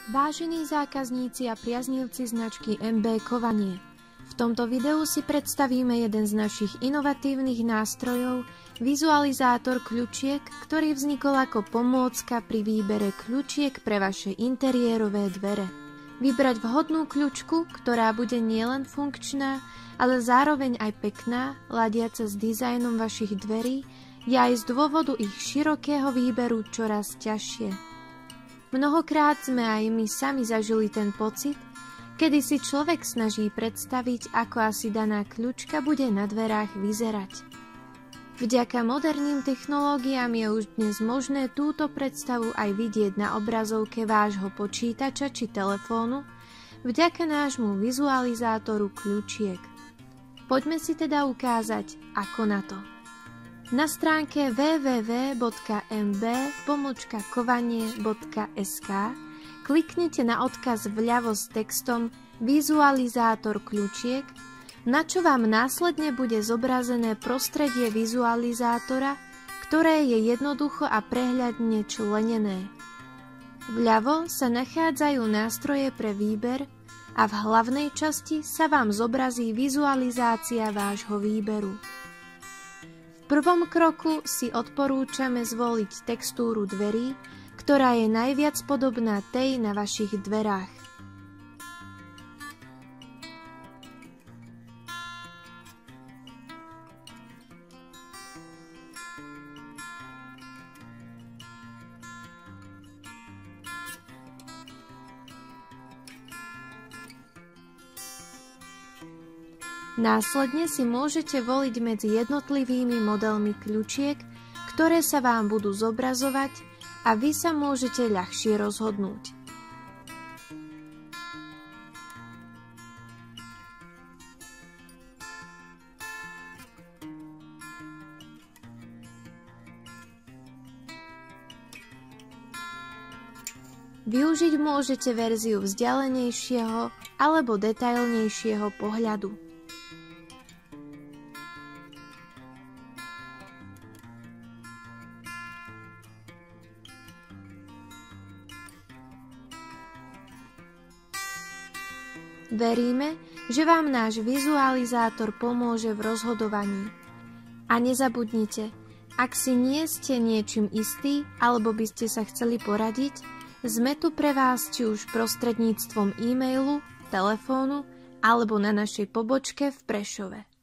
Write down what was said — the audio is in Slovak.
Vážení zákazníci a priaznivci značky MB Kovanie, v tomto videu si predstavíme jeden z našich inovatívnych nástrojov, vizualizátor kľučiek, ktorý vznikol ako pomôcka pri výbere kľučiek pre vaše interiérové dvere. Vybrať vhodnú kľučku, ktorá bude nielen funkčná, ale zároveň aj pekná, ladiaca s dizajnom vašich dverí, je aj z dôvodu ich širokého výberu čoraz ťažšie. Mnohokrát sme aj my sami zažili ten pocit, kedy si človek snaží predstaviť, ako asi daná kľučka bude na dverách vyzerať. Vďaka moderným technológiám je už dnes možné túto predstavu aj vidieť na obrazovke vášho počítača či telefónu, vďaka nášmu vizualizátoru kľučiek. Poďme si teda ukázať, ako na to. Na stránke www.mb-kovanie.sk kliknite na odkaz vľavo s textom Vizualizátor kľučiek, na čo vám následne bude zobrazené prostredie vizualizátora, ktoré je jednoducho a prehľadne členené. Vľavo sa nachádzajú nástroje pre výber a v hlavnej časti sa vám zobrazí vizualizácia vášho výberu. V prvom kroku si odporúčame zvoliť textúru dverí, ktorá je najviac podobná tej na vašich dverách. Následne si môžete voliť medzi jednotlivými modelmi kľučiek, ktoré sa vám budú zobrazovať a vy sa môžete ľahšie rozhodnúť. Využiť môžete verziu vzdialenejšieho alebo detailnejšieho pohľadu. Veríme, že vám náš vizualizátor pomôže v rozhodovaní. A nezabudnite, ak si nie ste niečím istí alebo by ste sa chceli poradiť, sme tu pre vás či už prostredníctvom e-mailu, telefónu alebo na našej pobočke v Prešove.